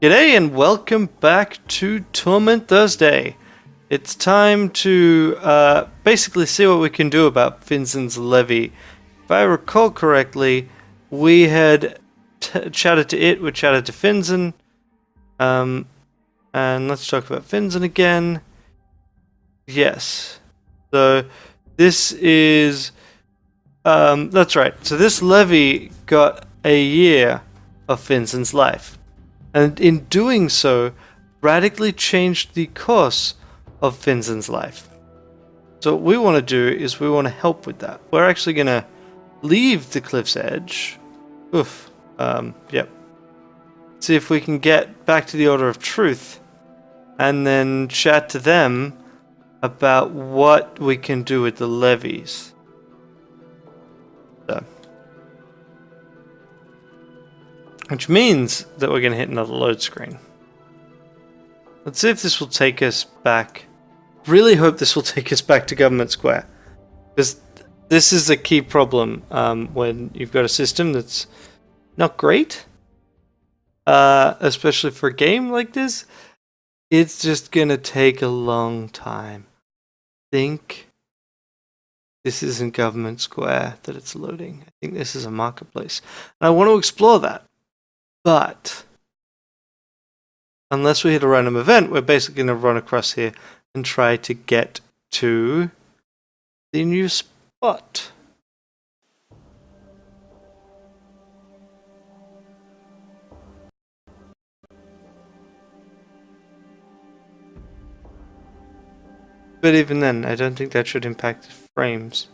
G'day and welcome back to Torment Thursday. It's time to basically see what we can do about Finzen's levy. If I recall correctly, we had chatted to it, we chatted to Finzen, and let's talk about Finzen again. Yes, so this is, that's right, so this levy got a year of Finzen's life. And in doing so, radically changed the course of Finzen's life. So what we want to do is we want to help with that. We're actually going to leave the cliff's edge. Yep. See if we can get back to the Order of Truth and then chat to them about what we can do with the levies. So. Which means that we're going to hit another load screen. Let's see if this will take us back. Really hope this will take us back to Government Square. Because this is a key problem when you've got a system that's not great. Especially for a game like this. It's just going to take a long time. Think this isn't Government Square that it's loading. I think this is a marketplace. And I want to explore that. But unless we hit a random event, we're basically going to run across here and try to get to the new spot. But even then, I don't think that should impact frames.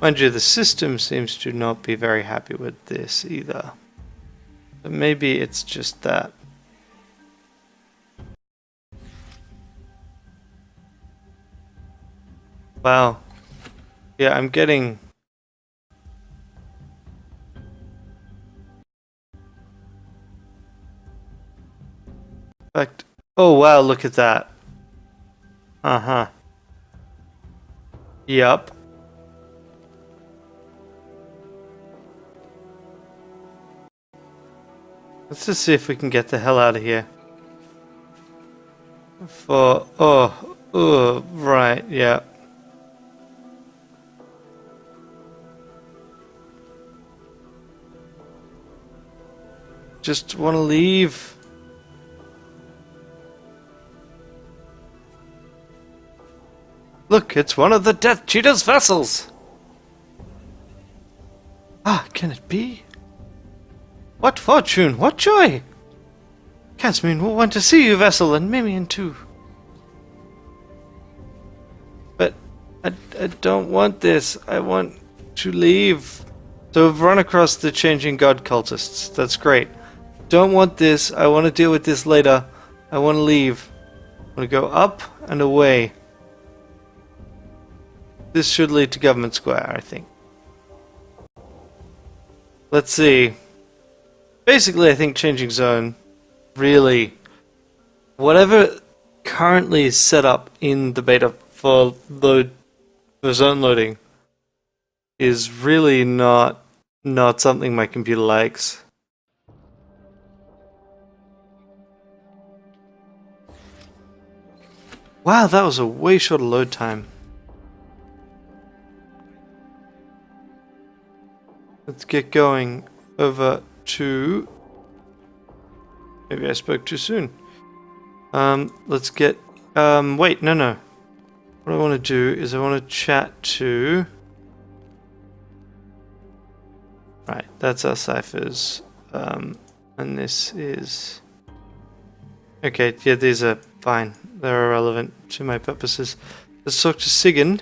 Mind you, the system seems to not be very happy with this either. But maybe it's just that. Wow. Yeah, I'm getting... In fact, oh wow, look at that. Uh-huh. Yup. Let's just see if we can get the hell out of here. Right, yeah. Just want to leave. Look, it's one of the Death Cheetah's vessels! Ah, can it be? What fortune, what joy! Casmine will want to see you, vessel, and Mimian too. But I don't want this. I want to leave. So we've run across the changing god cultists. That's great. Don't want this. I want to deal with this later. I want to leave. I want to go up and away. This should lead to Government Square, I think. Let's see. Basically, I think changing zone, really, whatever currently is set up in the beta for zone loading is really not something my computer likes. Wow, that was a way shorter load time. Let's get going over to... Maybe I spoke too soon. Let's get... wait, no. What I want to do is I want to chat to... Right, that's our ciphers. And this is... Okay, yeah, these are fine. They're irrelevant to my purposes. Let's talk to Sigyn.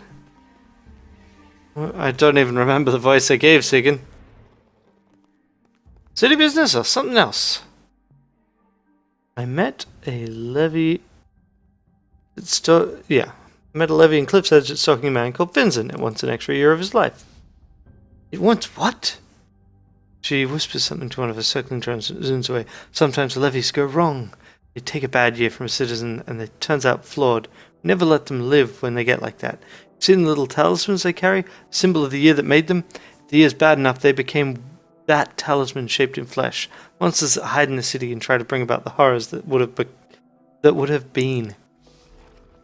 I don't even remember the voice I gave Sigyn. City business or something else? I met a levy. Met a levy in Cliff's Edge stalking a man called Vincent. It wants an extra year of his life. It wants what? She whispers something to one of her circling drones and zooms away. Sometimes the levies go wrong. They take a bad year from a citizen and it turns out flawed. We never let them live when they get like that. See the little talismans they carry? Symbol of the year that made them? If the year's bad enough, they became that talisman shaped in flesh. Monsters that hide in the city and try to bring about the horrors that would have been. You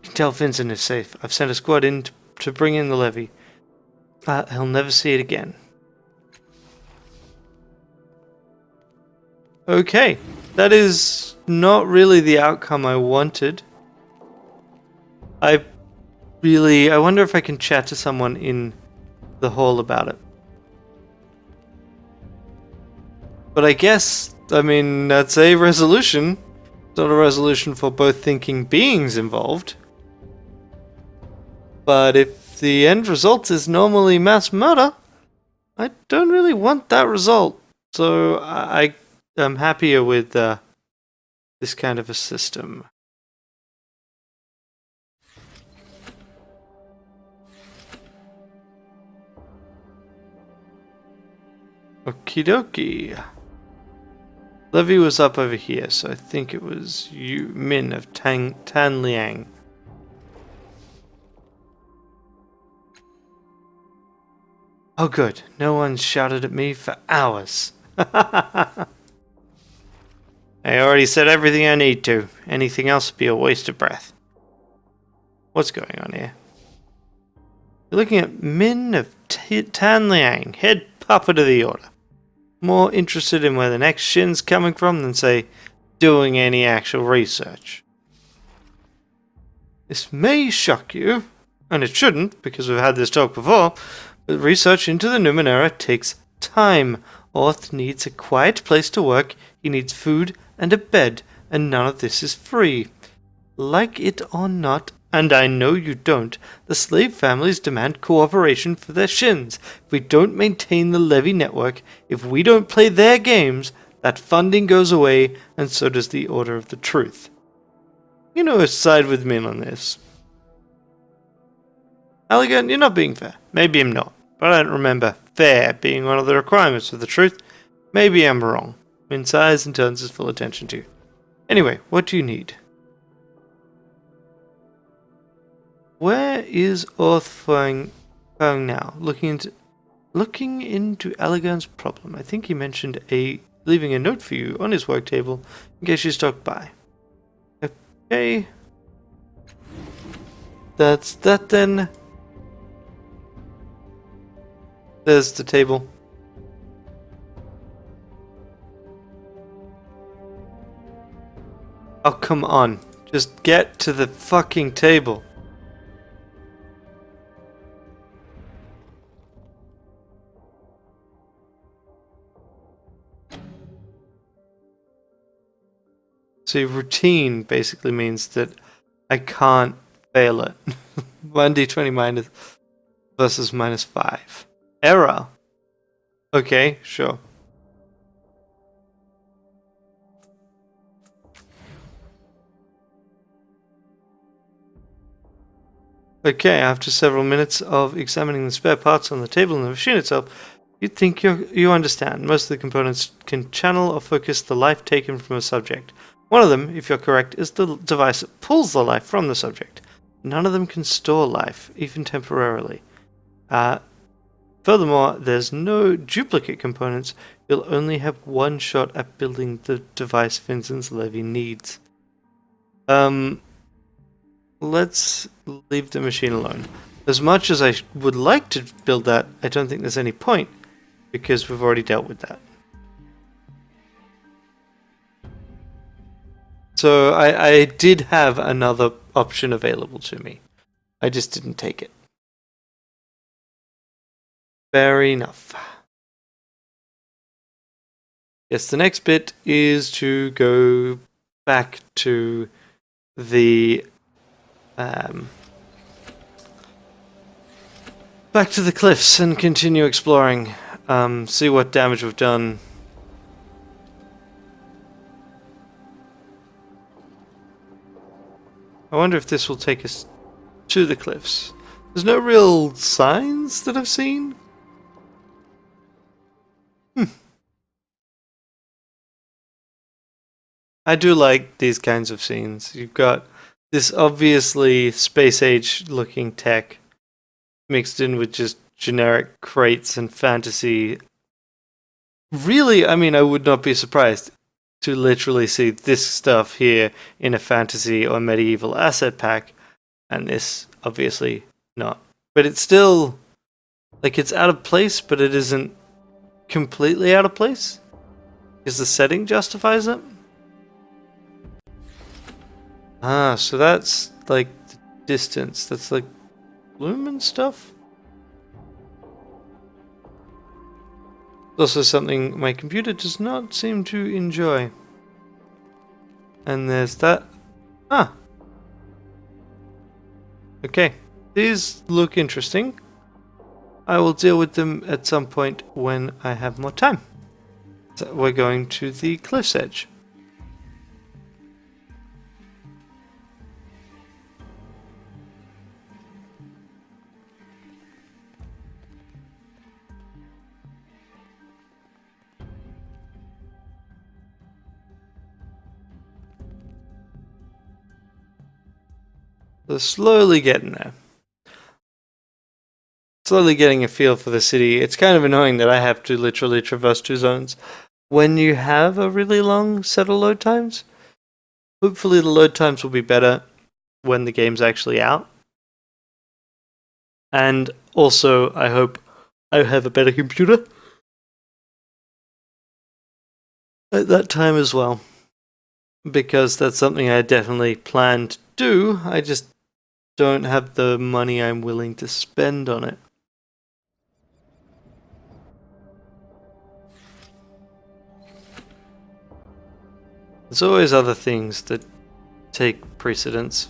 can tell Vincent is safe. I've sent a squad in to bring in the levy. He'll never see it again. Okay, that is not really the outcome I wanted. I wonder if I can chat to someone in the hall about it. But I guess, that's a resolution. It's not a resolution for both thinking beings involved. But if the end result is normally mass murder, I don't really want that result. So I'm happier with this kind of a system. Okie dokie. Levy was up over here, so I think it was you, Min of Tan Liang. Oh good, no one shouted at me for hours. I already said everything I need to. Anything else would be a waste of breath. What's going on here? You're looking at Min of Tan Liang, head puppet of the order. More interested in where the next shin's coming from than, say, doing any actual research. This may shock you, and it shouldn't, because we've had this talk before, but research into the Numenera takes time. Orth needs a quiet place to work, he needs food and a bed, and none of this is free. Like it or not, and I know you don't, the slave families demand cooperation for their shins. If we don't maintain the levy network, if we don't play their games, that funding goes away, and so does the Order of the Truth. You know, side with me on this. Elegant, you're not being fair. Maybe I'm not, but I don't remember fair being one of the requirements of the truth. Maybe I'm wrong. Min sighs and turns his full attention to you. Anyway, what do you need? Where is Orth going now? Looking into Elegant's problem. I think he mentioned leaving a note for you on his work table in case you stopped by. Okay. That's that then. There's the table. Oh, come on. Just get to the fucking table. See, routine basically means that I can't fail it. 1d20 minus versus -5. Error. Okay, sure. Okay, after several minutes of examining the spare parts on the table and the machine itself, you'd think you understand. Most of the components can channel or focus the life taken from a subject. One of them, if you're correct, is the device that pulls the life from the subject. None of them can store life, even temporarily. Furthermore, there's no duplicate components. You'll only have one shot at building the device Vincent's levy needs. Let's leave the machine alone. As much as I would like to build that, I don't think there's any point, because we've already dealt with that. So I did have another option available to me. I just didn't take it. Fair enough. Yes, the next bit is to go back to the cliffs and continue exploring. See what damage we've done. I wonder if this will take us to the cliffs. There's no real signs that I've seen. I do like these kinds of scenes. You've got this obviously space age looking tech mixed in with just generic crates and fantasy. Really, I mean, I would not be surprised to literally see this stuff here in a fantasy or medieval asset pack, and this obviously not. But it's still, like, it's out of place, but it isn't completely out of place because the setting justifies it. Ah, so that's like the distance. That's like lumen stuff. Also something my computer does not seem to enjoy. And there's that. Ah. Okay. These look interesting. I will deal with them at some point when I have more time. So we're going to the cliff's edge. So slowly getting there. Slowly getting a feel for the city. It's kind of annoying that I have to literally traverse 2 zones when you have a really long set of load times. Hopefully the load times will be better when the game's actually out. And also, I hope I have a better computer at that time as well. Because that's something I definitely plan to do. I just don't have the money I'm willing to spend on it. There's always other things that take precedence.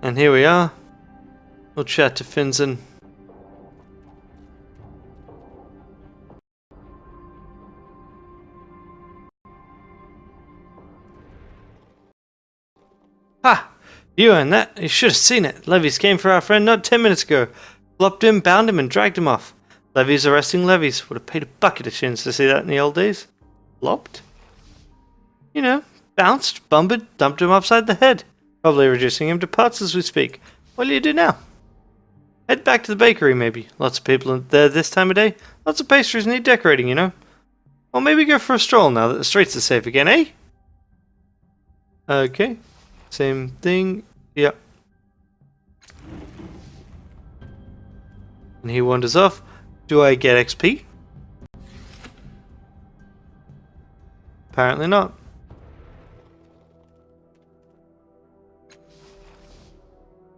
And here we are. We'll chat to Finzen. Ha! You and that, you should have seen it. Levies came for our friend not 10 minutes ago. Flopped him, bound him, and dragged him off. Levies arresting levies. Would have paid a bucket of shins to see that in the old days. Flopped? You know, bounced, bumpered, dumped him upside the head. Probably reducing him to parts as we speak. What do you do now? Head back to the bakery, maybe. Lots of people there this time of day. Lots of pastries need decorating, you know. Or maybe go for a stroll now that the streets are safe again, eh? Okay. Same thing. Yep. And he wanders off. Do I get XP? Apparently not.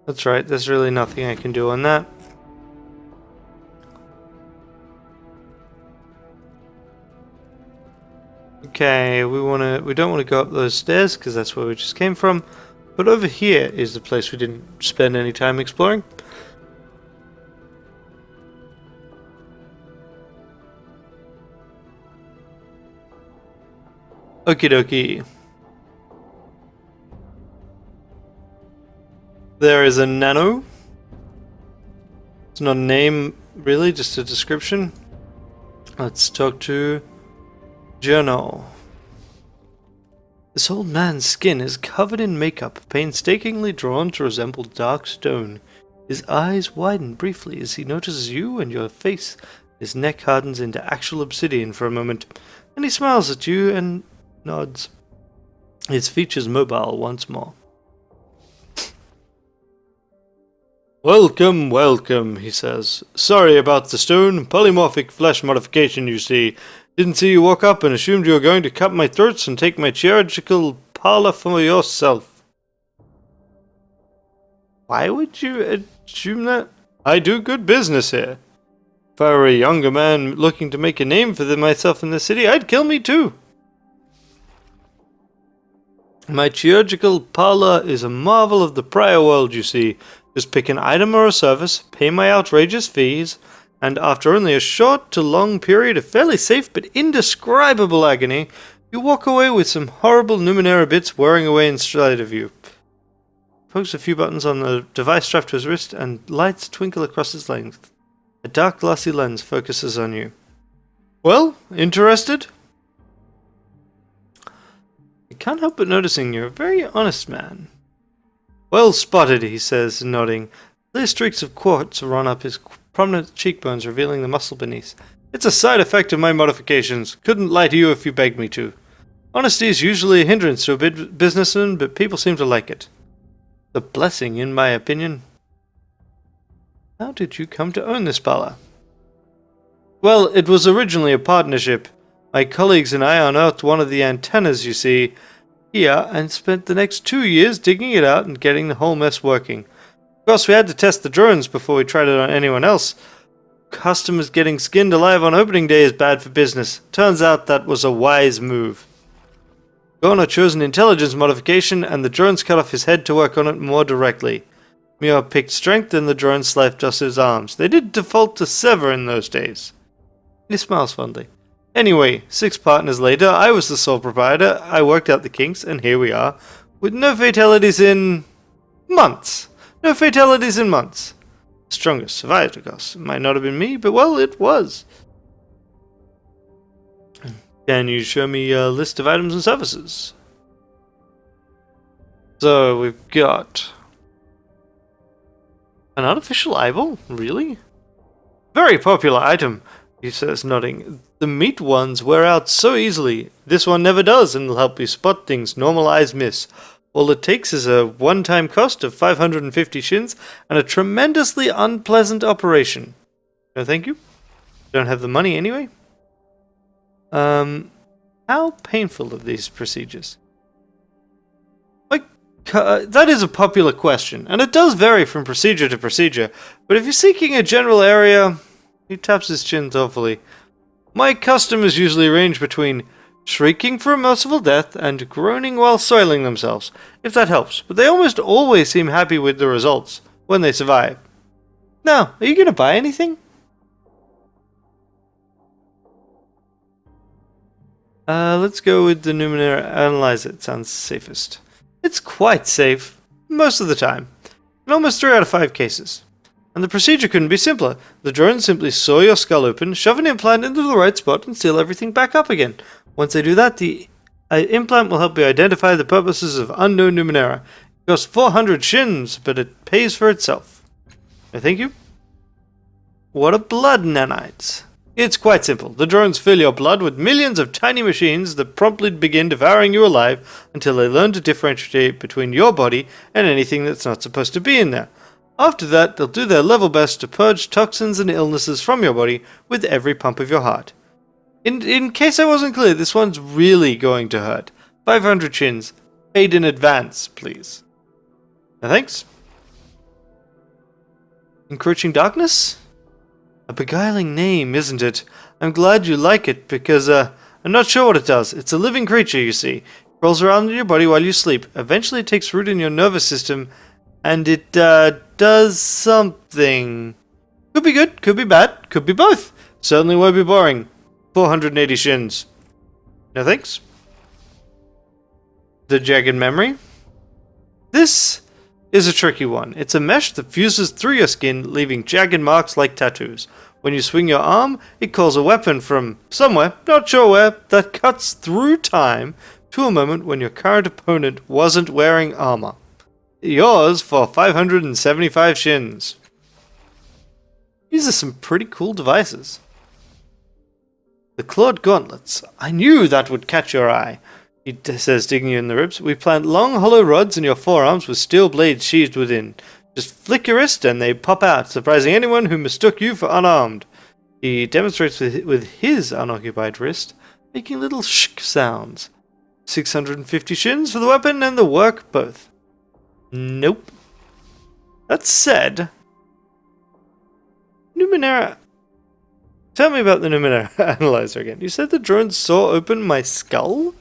That's right, there's really nothing I can do on that. Okay, we don't want to go up those stairs because that's where we just came from. But over here is the place we didn't spend any time exploring. Okie dokie. There is a nano. It's not a name, really, just a description. Let's talk to Journal. This old man's skin is covered in makeup, painstakingly drawn to resemble dark stone. His eyes widen briefly as he notices you and your face. His neck hardens into actual obsidian for a moment, and he smiles at you and nods. His features mobile once more. Welcome, welcome, he says. Sorry about the stone. Polymorphic flesh modification, you see. Didn't see you walk up and assumed you were going to cut my throats and take my chirurgical parlor for yourself. Why would you assume that? I do good business here. If I were a younger man looking to make a name for myself in the city, I'd kill me too. My chirurgical parlor is a marvel of the prior world, you see. Just pick an item or a service, pay my outrageous fees, and after only a short to long period of fairly safe but indescribable agony, you walk away with some horrible Numenera bits whirring away inside of you. pokes a few buttons on the device strapped to his wrist, and lights twinkle across its length. A dark glassy lens focuses on you. Well, interested? I can't help but noticing you're a very honest man. Well spotted, he says, nodding. Clear streaks of quartz run up his prominent cheekbones, revealing the muscle beneath. It's a side effect of my modifications. Couldn't lie to you if you begged me to. Honesty is usually a hindrance to a businessman, but people seem to like it. A blessing, in my opinion. How did you come to own this Bala? Well, it was originally a partnership. My colleagues and I unearthed one of the antennas you see here and spent the next 2 years digging it out and getting the whole mess working. Of course, we had to test the drones before we tried it on anyone else. Customers getting skinned alive on opening day is bad for business. Turns out that was a wise move. Gorna chose an intelligence modification, and the drones cut off his head to work on it more directly. Muir picked strength, and the drone sliced off his arms. They did default to sever in those days. He smiles fondly. Anyway, 6 partners later, I was the sole proprietor, I worked out the kinks, and here we are, with no fatalities in months. No fatalities in months. The strongest survived, of course. It might not have been me, but well, it was. Can you show me a list of items and services? So we've got an artificial eyeball? Really? Very popular item, he says, nodding. The meat ones wear out so easily. This one never does, and will help you spot things normalize miss. All it takes is a one-time cost of 550 shins and a tremendously unpleasant operation. No thank you. Don't have the money anyway. How painful are these procedures? That is a popular question, and it does vary from procedure to procedure, but if you're seeking a general area... He taps his chin thoughtfully. My customers usually range between shrieking for a merciful death and groaning while soiling themselves, if that helps, but they almost always seem happy with the results, when they survive. Now, are you going to buy anything? Let's go with the Numenera Analyzer. It sounds safest. It's quite safe, most of the time. In almost 3 out of 5 cases. And the procedure couldn't be simpler. The drones simply saw your skull open, shove an implant into the right spot, and seal everything back up again. Once they do that, the implant will help you identify the purposes of unknown Numenera. It costs 400 shins, but it pays for itself. No, thank you. What are blood nanites? It's quite simple. The drones fill your blood with millions of tiny machines that promptly begin devouring you alive until they learn to differentiate between your body and anything that's not supposed to be in there. After that, they'll do their level best to purge toxins and illnesses from your body with every pump of your heart. In case I wasn't clear, this one's really going to hurt. 500 shins. Paid in advance, please. No thanks. Encroaching Darkness? A beguiling name, isn't it? I'm glad you like it, because, I'm not sure what it does. It's a living creature, you see. It crawls around in your body while you sleep. Eventually it takes root in your nervous system, and it, does something. Could be good, could be bad, could be both. Certainly won't be boring. 480 shins. No thanks. The Jagged Memory? This is a tricky one. It's a mesh that fuses through your skin, leaving jagged marks like tattoos. When you swing your arm, it calls a weapon from somewhere, not sure where, that cuts through time to a moment when your current opponent wasn't wearing armor. Yours for 575 shins. These are some pretty cool devices. The clawed gauntlets. I knew that would catch your eye. He says, digging you in the ribs. We plant long, hollow rods in your forearms with steel blades sheathed within. Just flick your wrist and they pop out, surprising anyone who mistook you for unarmed. He demonstrates with his unoccupied wrist, making little shk sounds. 650 shins for the weapon and the work both. Nope. That said, Numenera... Tell me about the Numenera Analyzer again. You said the drones saw open my skull?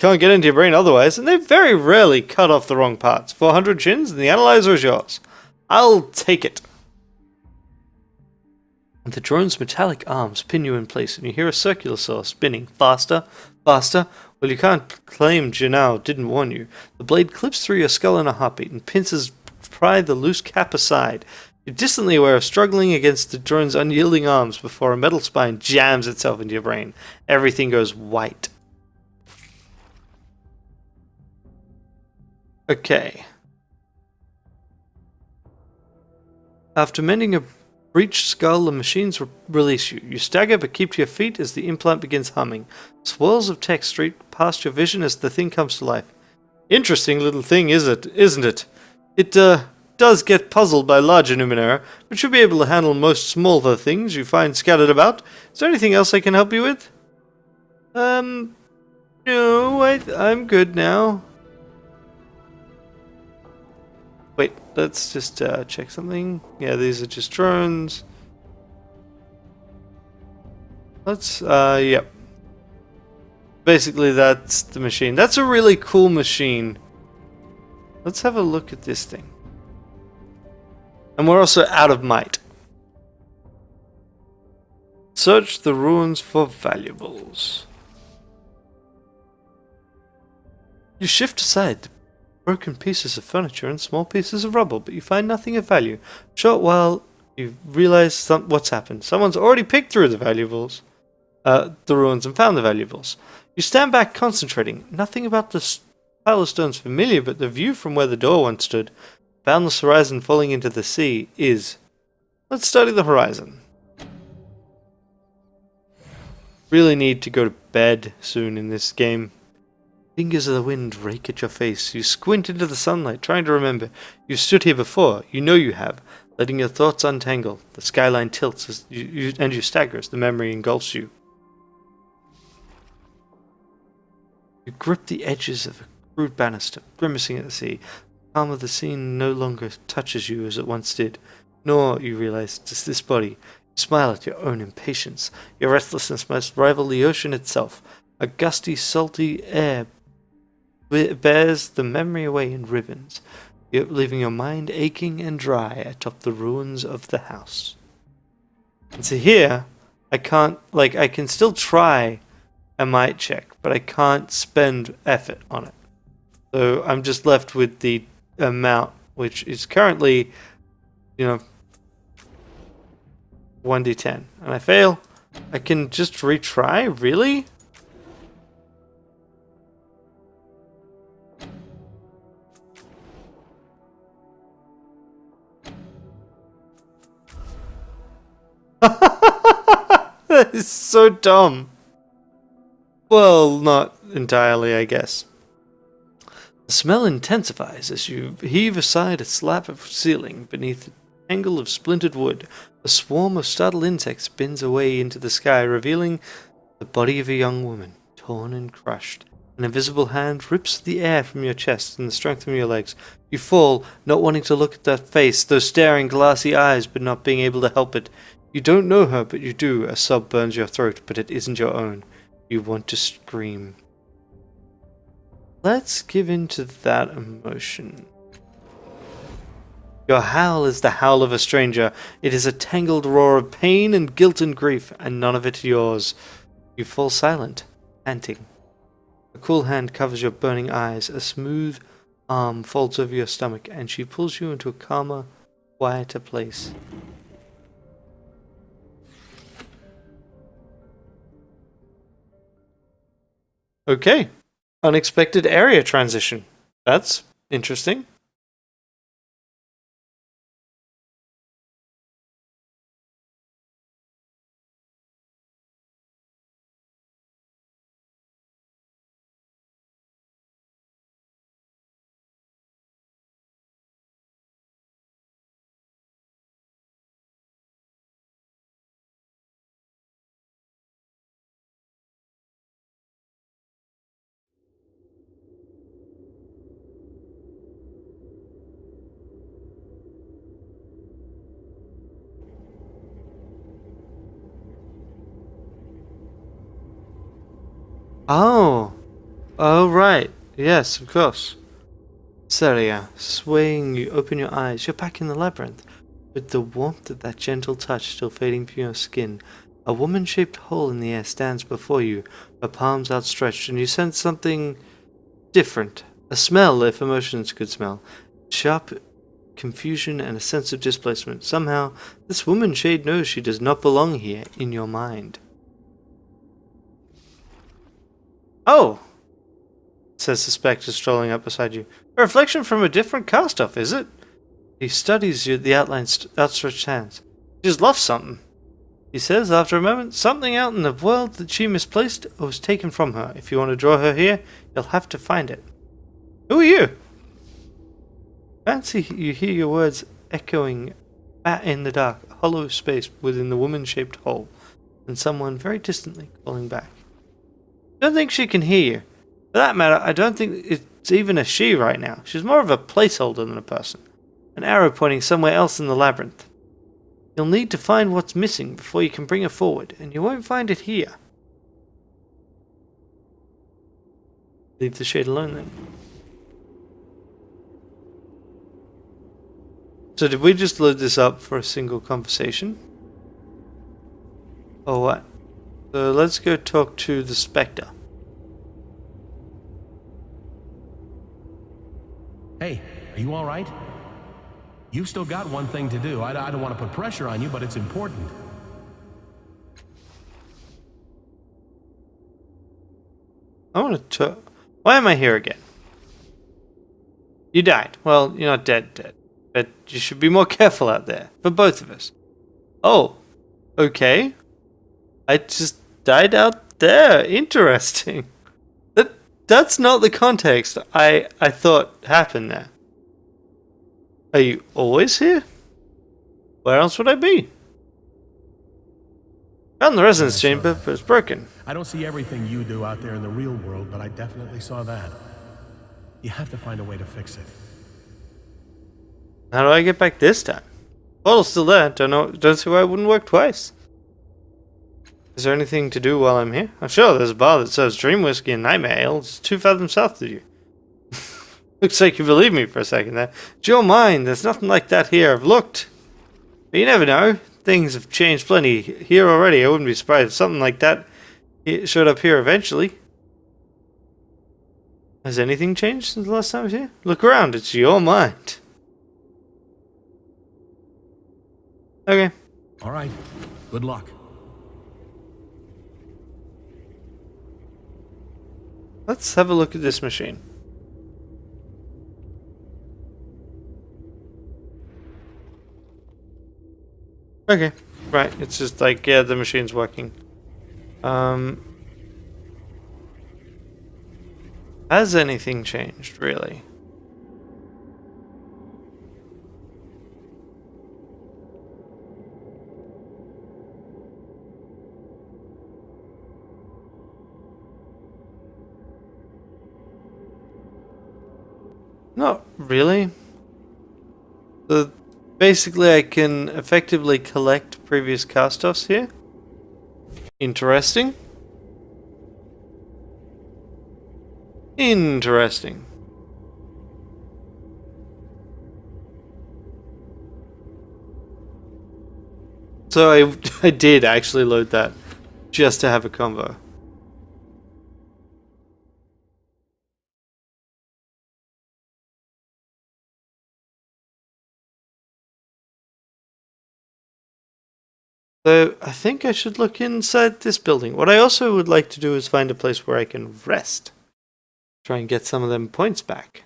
Can't get into your brain otherwise, and they very rarely cut off the wrong parts. 400 shins, and the analyzer is yours. I'll take it. The drone's metallic arms pin you in place, and you hear a circular saw spinning faster, Faster? Well, you can't claim Janao didn't warn you. The blade clips through your skull in a heartbeat, and pincers pry the loose cap aside. You're distantly aware of struggling against the drone's unyielding arms before a metal spine jams itself into your brain. Everything goes white. Okay. After mending a breached skull, the machines release you. You stagger but keep to your feet as the implant begins humming. Swirls of text streak past your vision as the thing comes to life. Interesting little thing, isn't it? It does get puzzled by larger Numenera, but should be able to handle most smaller things you find scattered about. Is there anything else I can help you with? No, I'm good now. Wait, let's just check something. Yeah, these are just drones. Let's, yep. Basically, that's the machine. That's a really cool machine. Let's have a look at this thing. And we're also out of might. Search the ruins for valuables. You shift aside broken pieces of furniture and small pieces of rubble, but you find nothing of value. Short while you realize what's happened. Someone's already picked through the valuables, the ruins, and found the valuables. You stand back concentrating. Nothing about the pile of stones familiar, but the view from where the door once stood, boundless horizon falling into the sea, is. Let's study the horizon. Really need to go to bed soon in this game. Fingers of the wind rake at your face. You squint into the sunlight, trying to remember. You've stood here before. You know you have. Letting your thoughts untangle. The skyline tilts as you stagger as the memory engulfs you. You grip the edges of a crude banister, grimacing at the sea. The calm of the scene no longer touches you as it once did. Nor, you realize, does this body. You smile at your own impatience. Your restlessness must rival the ocean itself. A gusty, salty air bears the memory away in ribbons, leaving your mind aching and dry atop the ruins of the house. And so here, I can still try a might check, but I can't spend effort on it. So I'm just left with the amount, which is currently, 1d10. And I fail. I can just retry? Really? That is so dumb. Well, not entirely, I guess. The smell intensifies as you heave aside a slab of ceiling beneath a tangle of splintered wood. A swarm of startled insects spins away into the sky, revealing the body of a young woman, torn and crushed. An invisible hand rips the air from your chest and the strength from your legs. You fall, not wanting to look at that face, those staring glassy eyes, but not being able to help it. You don't know her, but you do. A sob burns your throat, but it isn't your own. You want to scream. Let's give in to that emotion. Your howl is the howl of a stranger. It is a tangled roar of pain and guilt and grief, and none of it yours. You fall silent, panting. A cool hand covers your burning eyes. A smooth arm folds over your stomach, and she pulls you into a calmer, quieter place. Okay. Unexpected area transition. That's interesting. Oh. Oh, right. Yes, of course. Celia, swaying, you open your eyes. You're back in the labyrinth, with the warmth of that gentle touch still fading from your skin. A woman-shaped hole in the air stands before you, her palms outstretched, and you sense something different. A smell, if emotions could smell. Sharp confusion and a sense of displacement. Somehow, this woman shade knows she does not belong here in your mind. Oh! Says the spectre strolling up beside you. A reflection from a different cast-off, is it? He studies you, the outstretched hands. She's lost something. He says, after a moment, something out in the world that she misplaced or was taken from her. If you want to draw her here, you'll have to find it. Who are you? Fancy you hear your words echoing in the dark, hollow space within the woman-shaped hole, and someone very distantly calling back. I don't think she can hear you. For that matter, I don't think it's even a she right now. She's more of a placeholder than a person. An arrow pointing somewhere else in the labyrinth. You'll need to find what's missing before you can bring her forward, and you won't find it here. Leave the shade alone then. So did we just load this up for a single conversation? Or what? So let's go talk to the Spectre. Hey, are you alright? You've still got one thing to do. I don't want to put pressure on you, but it's important. I want to talk. Why am I here again? You died. Well, you're not dead. But you should be more careful out there. For both of us. Oh. Okay. I just died out there. Interesting. That's not the context I thought happened there. Are you always here? Where else would I be? Found the resonance chamber, but it's broken. I don't see everything you do out there in the real world, but I definitely saw that. You have to find a way to fix it. How do I get back this time? Portal's still there. Don't see why it wouldn't work twice. Is there anything to do while I'm here? I'm sure there's a bar that serves dream whiskey and nightmare ale. It's 2 fathoms south of you. Looks like you believe me for a second there. It's your mind. There's nothing like that here. I've looked. But you never know. Things have changed plenty here already. I wouldn't be surprised if something like that showed up here eventually. Has anything changed since the last time I was here? Look around. It's your mind. Okay. All right. Good luck. Let's have a look at this machine. Okay, right, it's just like, yeah, the machine's working. Has anything changed, really? Not really. Basically, I can effectively collect previous cast-offs here. Interesting. Interesting. So I did actually load that just to have a combo. So I think I should look inside this building. What I also would like to do is find a place where I can rest. Try and get some of them points back.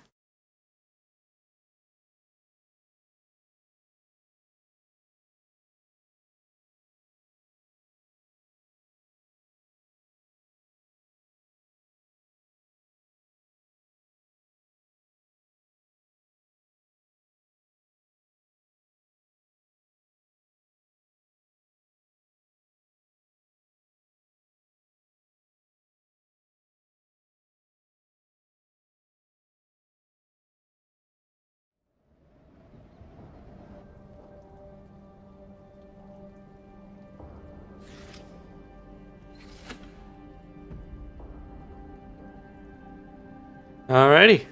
Alrighty.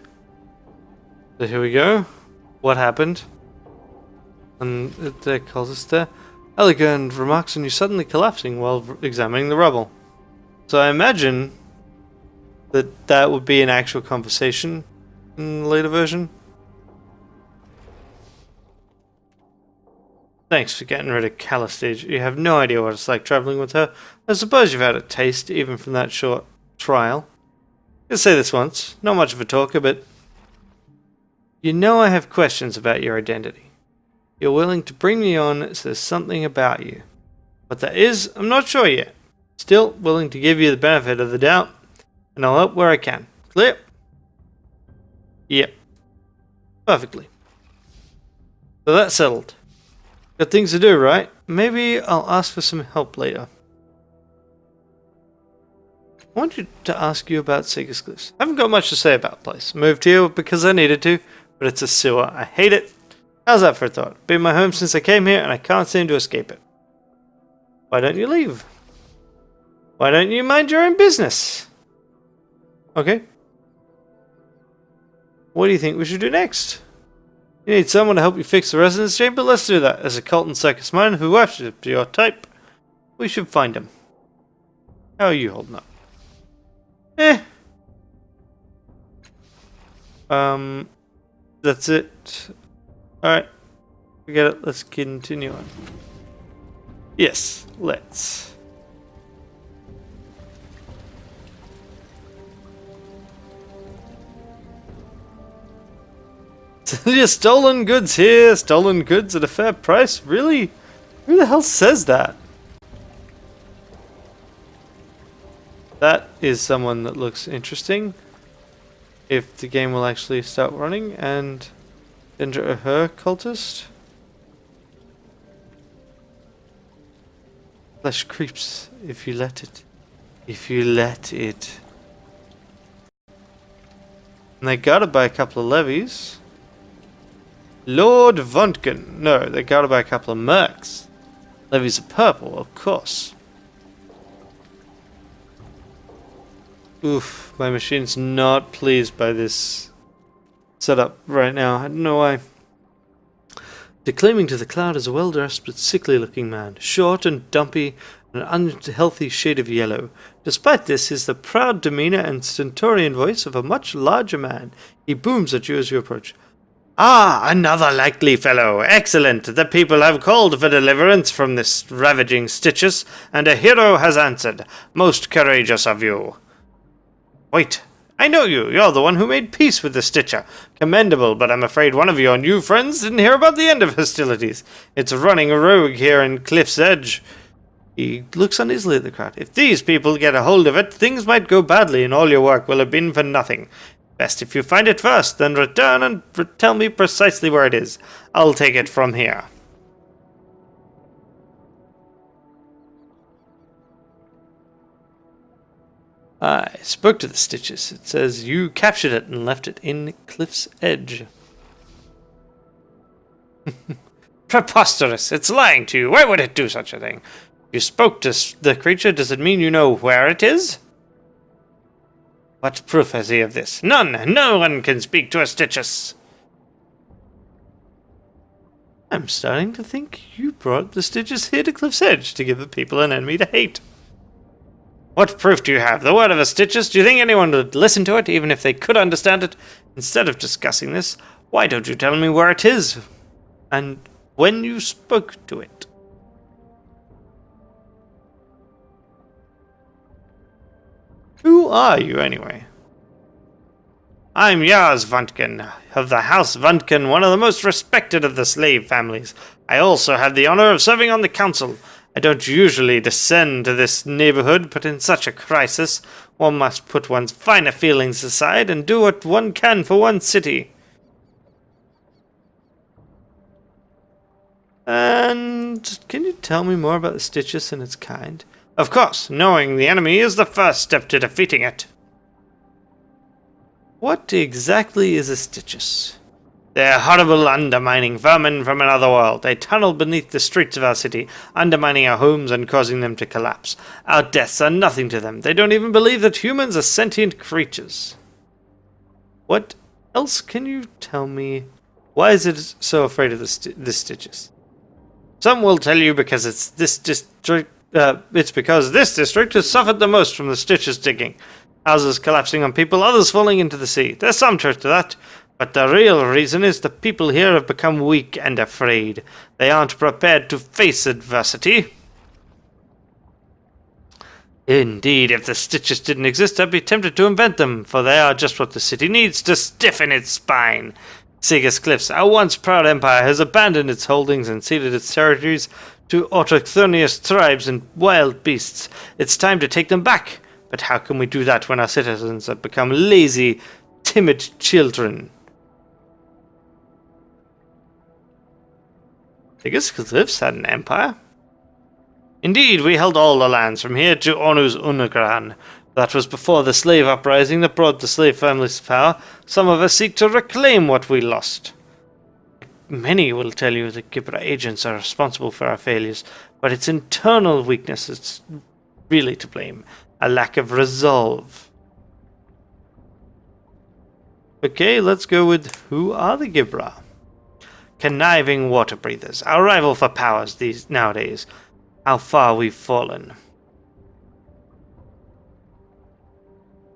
So here we go. What happened? And they calls us there. Elegant remarks on you suddenly collapsing while examining the rubble. So I imagine that that would be an actual conversation in the later version. Thanks for getting rid of Callistage. You have no idea what it's like traveling with her. I suppose you've had a taste, even from that short trial. I'll say this once. Not much of a talker, but... You know I have questions about your identity. You're willing to bring me on, so there's something about you. What that is, I'm not sure yet. Still, willing to give you the benefit of the doubt, and I'll help where I can. Clear? Yep. Perfectly. So that's settled. Got things to do, right? Maybe I'll ask for some help later. I wanted to ask you about Seeker's Cliffs. I haven't got much to say about the place. Moved here because I needed to, but it's a sewer. I hate it. How's that for a thought? Been my home since I came here, and I can't seem to escape it. Why don't you leave? Why don't you mind your own business? Okay. What do you think we should do next? You need someone to help you fix the residence chamber? Let's do that. As a cult and circus man who worships your type, we should find him. How are you holding up? That's it. Alright. Forget it. Let's continue on. Yes, let's. Your stolen goods here, stolen goods at a fair price? Really? Who the hell says that? That is someone that looks interesting. If the game will actually start running and enter her cultist. Flesh creeps if you let it. If you let it. And they got it by a couple of levies. Lord Vuntgen. No, they got it by a couple of mercs. Levies are purple, of course. Oof, my machine's not pleased by this setup right now. I don't know why. Declaiming to the cloud is a well-dressed but sickly-looking man, short and dumpy, an unhealthy shade of yellow. Despite this, he has the proud demeanor and stentorian voice of a much larger man. He booms at you as you approach. Ah, another likely fellow. Excellent. The people have called for deliverance from this ravaging Stitches, and a hero has answered. Most courageous of you. Wait, I know you. You're the one who made peace with the Stitcher. Commendable, but I'm afraid one of your new friends didn't hear about the end of hostilities. It's running rogue here in Cliff's Edge. He looks uneasily at the crowd. If these people get a hold of it, things might go badly, and all your work will have been for nothing. Best if you find it first, then return and tell me precisely where it is. I'll take it from here. I spoke to the Stitches. It says you captured it and left it in Cliff's Edge. Preposterous! It's lying to you. Why would it do such a thing? You spoke to the creature. Does it mean you know where it is? What proof has he of this? None! No one can speak to a Stitches! I'm starting to think you brought the Stitches here to Cliff's Edge to give the people an enemy to hate. What proof do you have? The word of a Stitches? Do you think anyone would listen to it, even if they could understand it? Instead of discussing this, why don't you tell me where it is? And when you spoke to it? Who are you, anyway? I'm Yars Vuntgen, of the House Vuntgen, one of the most respected of the slave families. I also have the honor of serving on the council. I don't usually descend to this neighborhood, but in such a crisis, one must put one's finer feelings aside and do what one can for one's city. And can you tell me more about the Stitches and its kind? Of course, knowing the enemy is the first step to defeating it. What exactly is a Stitches? They're horrible, undermining vermin from another world. They tunnel beneath the streets of our city, undermining our homes and causing them to collapse. Our deaths are nothing to them. They don't even believe that humans are sentient creatures. What else can you tell me? Why is it so afraid of the Stitches? Some will tell you because it's this district. It's because this district has suffered the most from the Stitches digging. Houses collapsing on people, others falling into the sea. There's some truth to that, but the real reason is the people here have become weak and afraid. They aren't prepared to face adversity. Indeed, if the Stitches didn't exist, I'd be tempted to invent them, for they are just what the city needs to stiffen its spine. Sega's Cliffs, our once proud empire, has abandoned its holdings and ceded its territories to autochthonous tribes and wild beasts. It's time to take them back. But how can we do that when our citizens have become lazy, timid children? Sega's Cliffs had an empire? Indeed, we held all the lands from here to Onu's Unagran. That was before the slave uprising that brought the slave families to power. Some of us seek to reclaim what we lost. Many will tell you that Gibra agents are responsible for our failures, but it's internal weakness that's really to blame. A lack of resolve. Okay, let's go with who are the Gibra? Conniving water breathers, our rival for powers nowadays. How far we've fallen.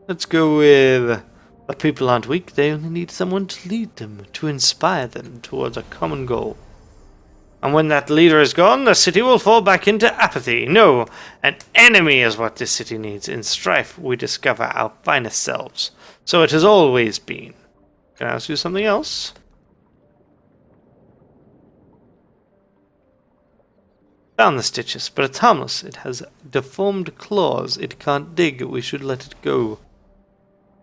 Let's go with the people aren't weak, they only need someone to lead them, to inspire them towards a common goal. And when that leader is gone, the city will fall back into apathy. No, an enemy is what this city needs. In strife, we discover our finest selves. So it has always been. Can I ask you something else? Found the Stitches, but it's harmless. It has deformed claws. It can't dig. We should let it go.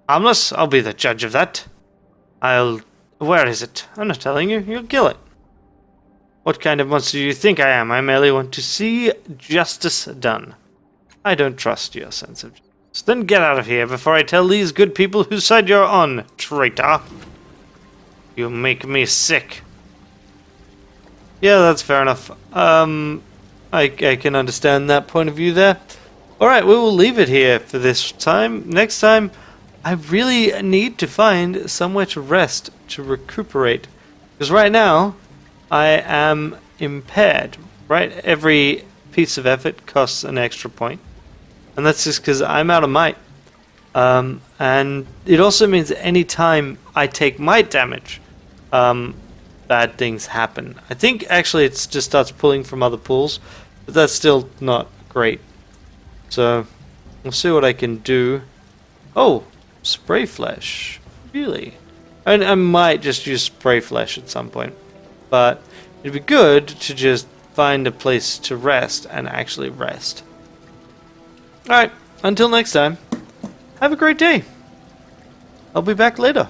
Harmless? I'll be the judge of that. Where is it? I'm not telling you. You'll kill it. What kind of monster do you think I am? I merely want to see justice done. I don't trust your sense of justice. Then get out of here before I tell these good people whose side you're on, traitor. You make me sick. Yeah, that's fair enough. I can understand that point of view there. Alright, we will leave it here for this time. Next time, I really need to find somewhere to rest, to recuperate. Because right now, I am impaired, right? Every piece of effort costs an extra point. And that's just because I'm out of might. And it also means that any time I take might damage, bad things happen. I think actually it just starts pulling from other pools, but that's still not great. So, we'll see what I can do. Oh, spray flesh. Really? And I might just use spray flesh at some point. But it'd be good to just find a place to rest and actually rest. Alright, until next time, have a great day. I'll be back later.